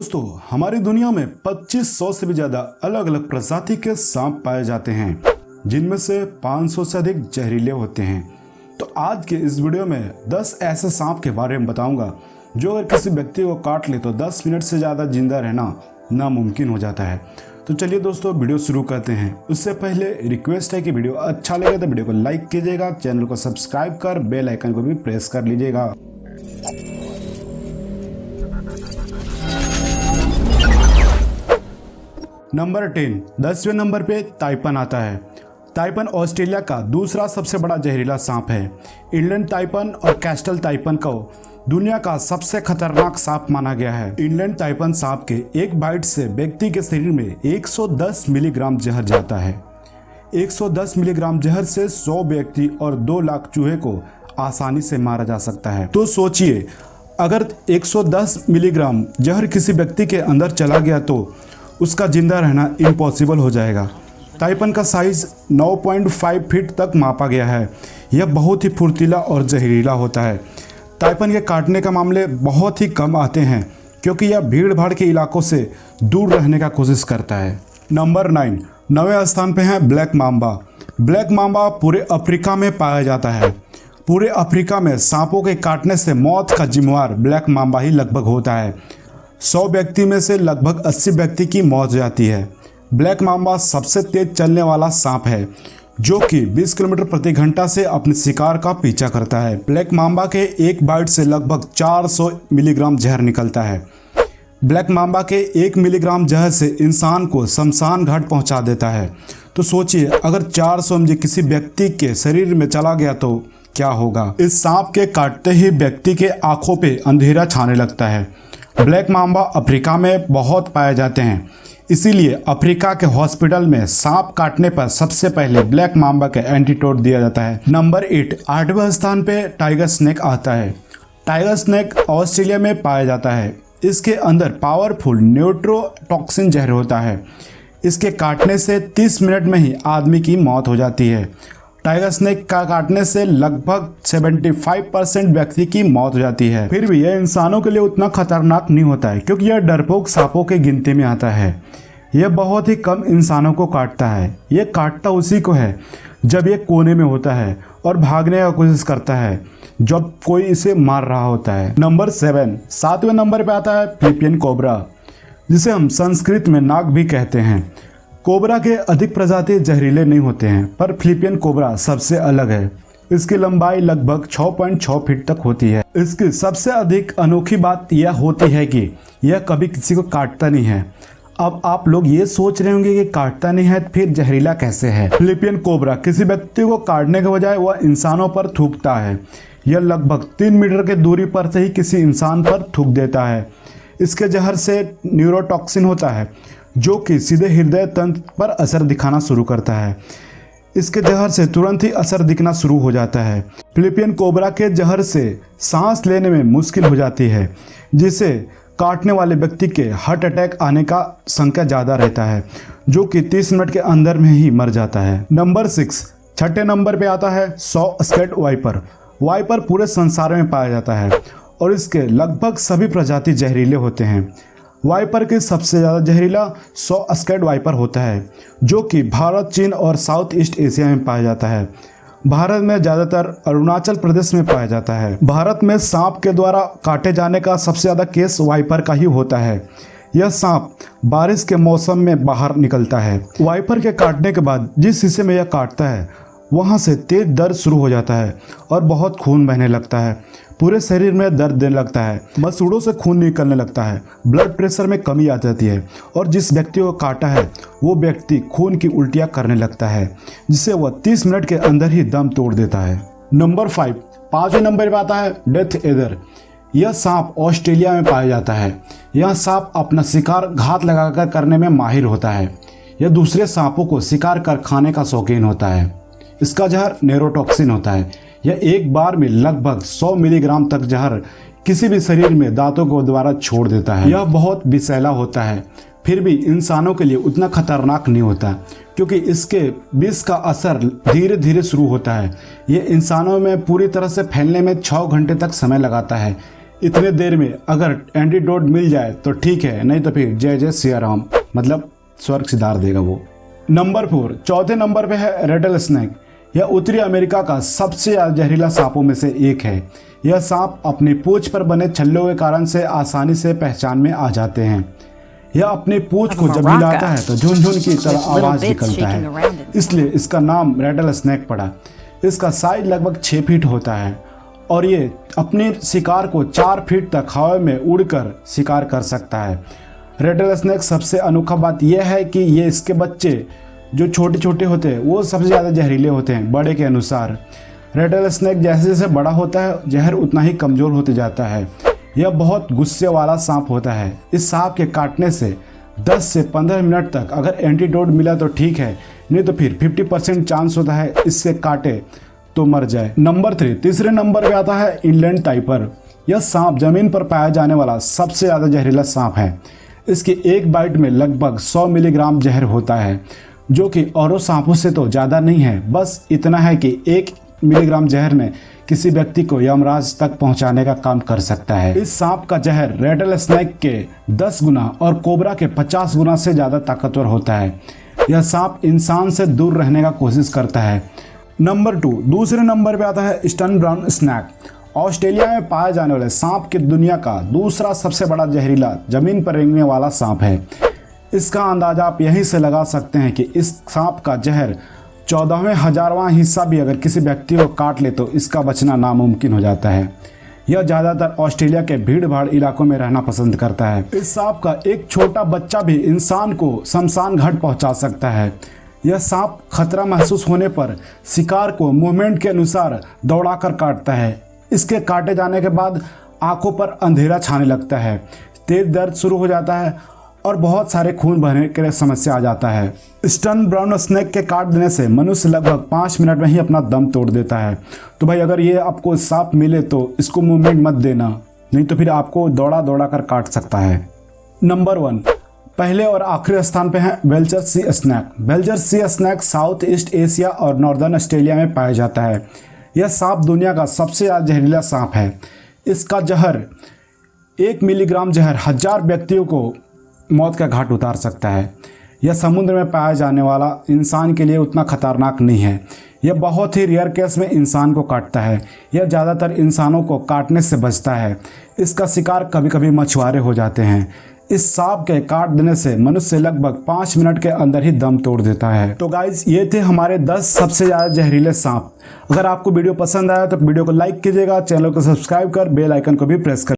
दोस्तों, हमारी दुनिया में 2500 से भी ज्यादा अलग अलग प्रजाति के सांप पाए जाते हैं, जिनमें से 500 से अधिक जहरीले होते हैं। तो आज के इस वीडियो में 10 ऐसे सांप के बारे में बताऊंगा जो अगर किसी व्यक्ति को काट ले तो 10 मिनट से ज्यादा जिंदा रहना नामुमकिन हो जाता है। तो चलिए दोस्तों, वीडियो शुरू करते हैं। उससे पहले रिक्वेस्ट है कि वीडियो अच्छा लगे तो वीडियो को लाइक कीजिएगा, चैनल को सब्सक्राइब कर बेल आइकन को भी प्रेस कर लीजिएगा। नंबर 10, 10वें नंबर पे ताइपन आता है। ताइपन ऑस्ट्रेलिया का दूसरा सबसे बड़ा जहरीला सांप है। इंग्लैंड ताइपन और कैस्टल ताइपन को दुनिया का सबसे खतरनाक सांप माना गया है। इंग्लैंड ताइपन सांप के एक बाइट से व्यक्ति के शरीर में 110 मिलीग्राम जहर जाता है। 110 मिलीग्राम जहर से 100 व्यक्ति और 2 लाख चूहे को आसानी से मारा जा सकता है। तो सोचिए, अगर 110 मिलीग्राम जहर किसी व्यक्ति के अंदर चला गया तो उसका जिंदा रहना इम्पॉसिबल हो जाएगा। ताइपन का साइज 9.5 फीट तक मापा गया है। यह बहुत ही फुर्तीला और जहरीला होता है। ताइपन के काटने का मामले बहुत ही कम आते हैं क्योंकि यह भीड़ भाड़ के इलाकों से दूर रहने का कोशिश करता है। नंबर 9, 9वें स्थान पे है ब्लैक मांबा। ब्लैक मांबा पूरे अफ्रीका में पाया जाता है। पूरे अफ्रीका में सांपों के काटने से मौत का जिम्मेवार ब्लैक मांबा ही लगभग होता है। 100 व्यक्ति में से लगभग 80 व्यक्ति की मौत हो जाती है। ब्लैक मांबा सबसे तेज चलने वाला सांप है जो कि 20 किलोमीटर प्रति घंटा से अपने शिकार का पीछा करता है। ब्लैक मांबा के एक बाइट से लगभग 400 मिलीग्राम जहर निकलता है। ब्लैक मांबा के 1 मिलीग्राम जहर से इंसान को शमशान घाट पहुंचा देता है। तो सोचिए, अगर 400 mg किसी व्यक्ति के शरीर में चला गया तो क्या होगा। इस सांप के काटते ही व्यक्ति के आंखों पे अंधेरा छाने लगता है। ब्लैक मांबा अफ्रीका में बहुत पाए जाते हैं, इसीलिए अफ्रीका के हॉस्पिटल में सांप काटने पर सबसे पहले ब्लैक मांबा के एंटीडोट दिया जाता है। नंबर 8, 8वें स्थान पे टाइगर स्नेक आता है। टाइगर स्नेक ऑस्ट्रेलिया में पाया जाता है। इसके अंदर पावरफुल न्यूरोटॉक्सिन जहर होता है। इसके काटने से 30 मिनट में ही आदमी की मौत हो जाती है। टाइगर स्नेक का काटने से लगभग 75% व्यक्ति की मौत हो जाती है। फिर भी यह इंसानों के लिए उतना खतरनाक नहीं होता है क्योंकि यह डरपोक सांपों के गिनती में आता है। यह बहुत ही कम इंसानों को काटता है। यह काटता उसी को है जब यह कोने में होता है और भागने का कोशिश करता है जब कोई इसे मार रहा होता है। नंबर 7, 7वें नंबर पे आता है फिलिपियन कोबरा, जिसे हम संस्कृत में नाग भी कहते हैं। कोबरा के अधिक प्रजाति जहरीले नहीं होते हैं, पर फिलिपियन कोबरा सबसे अलग है। इसकी लंबाई लगभग 6.6 फीट तक होती है। इसकी सबसे अधिक अनोखी बात यह होती है कि यह कभी किसी को काटता नहीं है। अब आप लोग ये सोच रहे होंगे कि काटता नहीं है फिर जहरीला कैसे है। फिलिपियन कोबरा किसी व्यक्ति को काटने के बजाय वह इंसानों पर थूकता है। यह लगभग 3 मीटर की दूरी पर से ही किसी इंसान पर थूक देता है। इसके जहर से न्यूरोटॉक्सिन होता है जो कि सीधे हृदय तंत्र पर असर दिखाना शुरू करता है। इसके जहर से तुरंत ही असर दिखना शुरू हो जाता है। फिलिपियन कोबरा के जहर से सांस लेने में मुश्किल हो जाती है, जिसे काटने वाले व्यक्ति के हार्ट अटैक आने का संख्या ज़्यादा रहता है, जो कि 30 मिनट के अंदर में ही मर जाता है। नंबर 6, 6ठे नंबर पे आता है सॉ-स्कैट वाइपर। वाइपर पूरे संसार में पाया जाता है और इसके लगभग सभी प्रजाति जहरीले होते हैं। वाइपर के सबसे ज़्यादा जहरीला सॉ-स्कैट वाइपर होता है जो कि भारत, चीन और साउथ ईस्ट एशिया में पाया जाता है। भारत में ज़्यादातर अरुणाचल प्रदेश में पाया जाता है। भारत में सांप के द्वारा काटे जाने का सबसे ज़्यादा केस वाइपर का ही होता है। यह सांप बारिश के मौसम में बाहर निकलता है। वाइपर के काटने के बाद जिस हिस्से में यह काटता है वहाँ से तेज दर्द शुरू हो जाता है और बहुत खून बहने लगता है। पूरे शरीर में दर्द देने लगता है, मसूड़ों से खून निकलने लगता है, ब्लड प्रेशर में कमी आ जाती है और जिस व्यक्ति को काटा है वो व्यक्ति खून की उल्टियाँ करने लगता है, जिससे वह 30 मिनट के अंदर ही दम तोड़ देता है। नंबर 5, 5वें नंबर पर आता है डेथ एडर। यह सांप ऑस्ट्रेलिया में पाया जाता है। यह सांप अपना शिकार घात लगाकर करने में माहिर होता है। यह दूसरे सांपों को शिकार कर खाने का शौकीन होता है। इसका जहर न्यूरोटॉक्सिन होता है। यह एक बार में लगभग 100 मिलीग्राम तक जहर किसी भी शरीर में दांतों के द्वारा छोड़ देता है। यह बहुत विषैला होता है, फिर भी इंसानों के लिए उतना खतरनाक नहीं होता क्योंकि इसके विष का असर धीरे धीरे शुरू होता है। यह इंसानों में पूरी तरह से फैलने में 6 घंटे तक समय लगाता है। इतने देर में अगर एंटीडोट मिल जाए तो ठीक है, नहीं तो फिर जय जय सिया राम, मतलब स्वर्ग सिधार देगा वो। नंबर 4, चौथे नंबर पे है रेटल स्नेक। यह उत्तरी अमेरिका का सबसे जहरीला सांपों में से एक है। यह सांप अपनी पूंछ पर बने छल्लों के कारण से आसानी से पहचान में आ जाते हैं। यह अपनी पूंछ को जब हिलाता है तो झुनझुन की तरह आवाज निकलता है, इसलिए इसका नाम रेटल स्नेक पड़ा। इसका साइज लगभग 6 फीट होता है और ये अपने शिकार को 4 फीट तक हवा में उड़कर शिकार कर सकता है। रेटल स्नेक सबसे अनोखा बात यह है कि ये इसके बच्चे जो छोटे छोटे होते हैं वो सबसे ज़्यादा जहरीले होते हैं बड़े के अनुसार। रेटल स्नेक जैसे जैसे बड़ा होता है जहर उतना ही कमज़ोर होते जाता है। यह बहुत गुस्से वाला सांप होता है। इस सांप के काटने से 10 से 15 मिनट तक अगर एंटीडोट मिला तो ठीक है, नहीं तो फिर 50% चांस होता है इससे काटे तो मर जाए। नंबर 3, तीसरे नंबर पे आता है इंलैंड टाइपर। यह सांप जमीन पर पाया जाने वाला सबसे ज़्यादा जहरीला सांप है। इसकी एक बाइट में लगभग 100 मिलीग्राम जहर होता है, जो कि औरों सांपों से तो ज़्यादा नहीं है। बस इतना है कि 1 मिलीग्राम जहर ने किसी व्यक्ति को यमराज तक पहुंचाने का काम कर सकता है। इस सांप का जहर रेटल स्नेक के 10 गुना और कोबरा के 50 गुना से ज़्यादा ताकतवर होता है। यह सांप इंसान से दूर रहने का कोशिश करता है। नंबर 2, दूसरे नंबर पे आता है स्टर्न ब्राउन स्नेक। ऑस्ट्रेलिया में पाए जाने वाले सांप की दुनिया का दूसरा सबसे बड़ा जहरीला जमीन पर रेंगने वाला सांप है। इसका अंदाजा आप यहीं से लगा सकते हैं कि इस सांप का जहर 14वें हजारवां हिस्सा भी अगर किसी व्यक्ति को काट ले तो इसका बचना नामुमकिन हो जाता है। यह ज़्यादातर ऑस्ट्रेलिया के भीड़ भाड़ इलाकों में रहना पसंद करता है। इस सांप का एक छोटा बच्चा भी इंसान को शमशान घाट पहुंचा सकता है। यह सांप खतरा महसूस होने पर शिकार को मूवमेंट के अनुसार दौड़ाकर काटता है। इसके काटे जाने के बाद आंखों पर अंधेरा छाने लगता है, तेज दर्द शुरू हो जाता है और बहुत सारे खून बहने की समस्या आ जाता है। स्टर्न ब्राउन स्नेक के काट देने से मनुष्य लगभग 5 मिनट में ही अपना दम तोड़ देता है। तो भाई अगर ये आपको सांप मिले तो इसको मूवमेंट मत देना, नहीं तो फिर आपको दौड़ा दौड़ा कर काट सकता है। नंबर 1, पहले और आखिरी स्थान पे है बेल्चर सी स्नेक। बेल्चर सी स्नेक साउथ ईस्ट एशिया और नॉर्दर्न ऑस्ट्रेलिया में पाया जाता है। यह सांप दुनिया का सबसे ज़्यादा जहरीला सांप है। इसका जहर 1 मिलीग्राम जहर 1000 व्यक्तियों को मौत का घाट उतार सकता है। यह समुद्र में पाया जाने वाला इंसान के लिए उतना खतरनाक नहीं है। यह बहुत ही रेयर केस में इंसान को काटता है। यह ज़्यादातर इंसानों को काटने से बचता है। इसका शिकार कभी कभी मछुआरे हो जाते हैं। इस सांप के काट देने से मनुष्य लगभग 5 मिनट के अंदर ही दम तोड़ देता है। तो गाइज ये थे हमारे 10 सबसे ज़्यादा जहरीले सांप। अगर आपको वीडियो पसंद आया तो वीडियो को लाइक कीजिएगा, चैनल को सब्सक्राइब कर बेल आइकन को भी प्रेस कर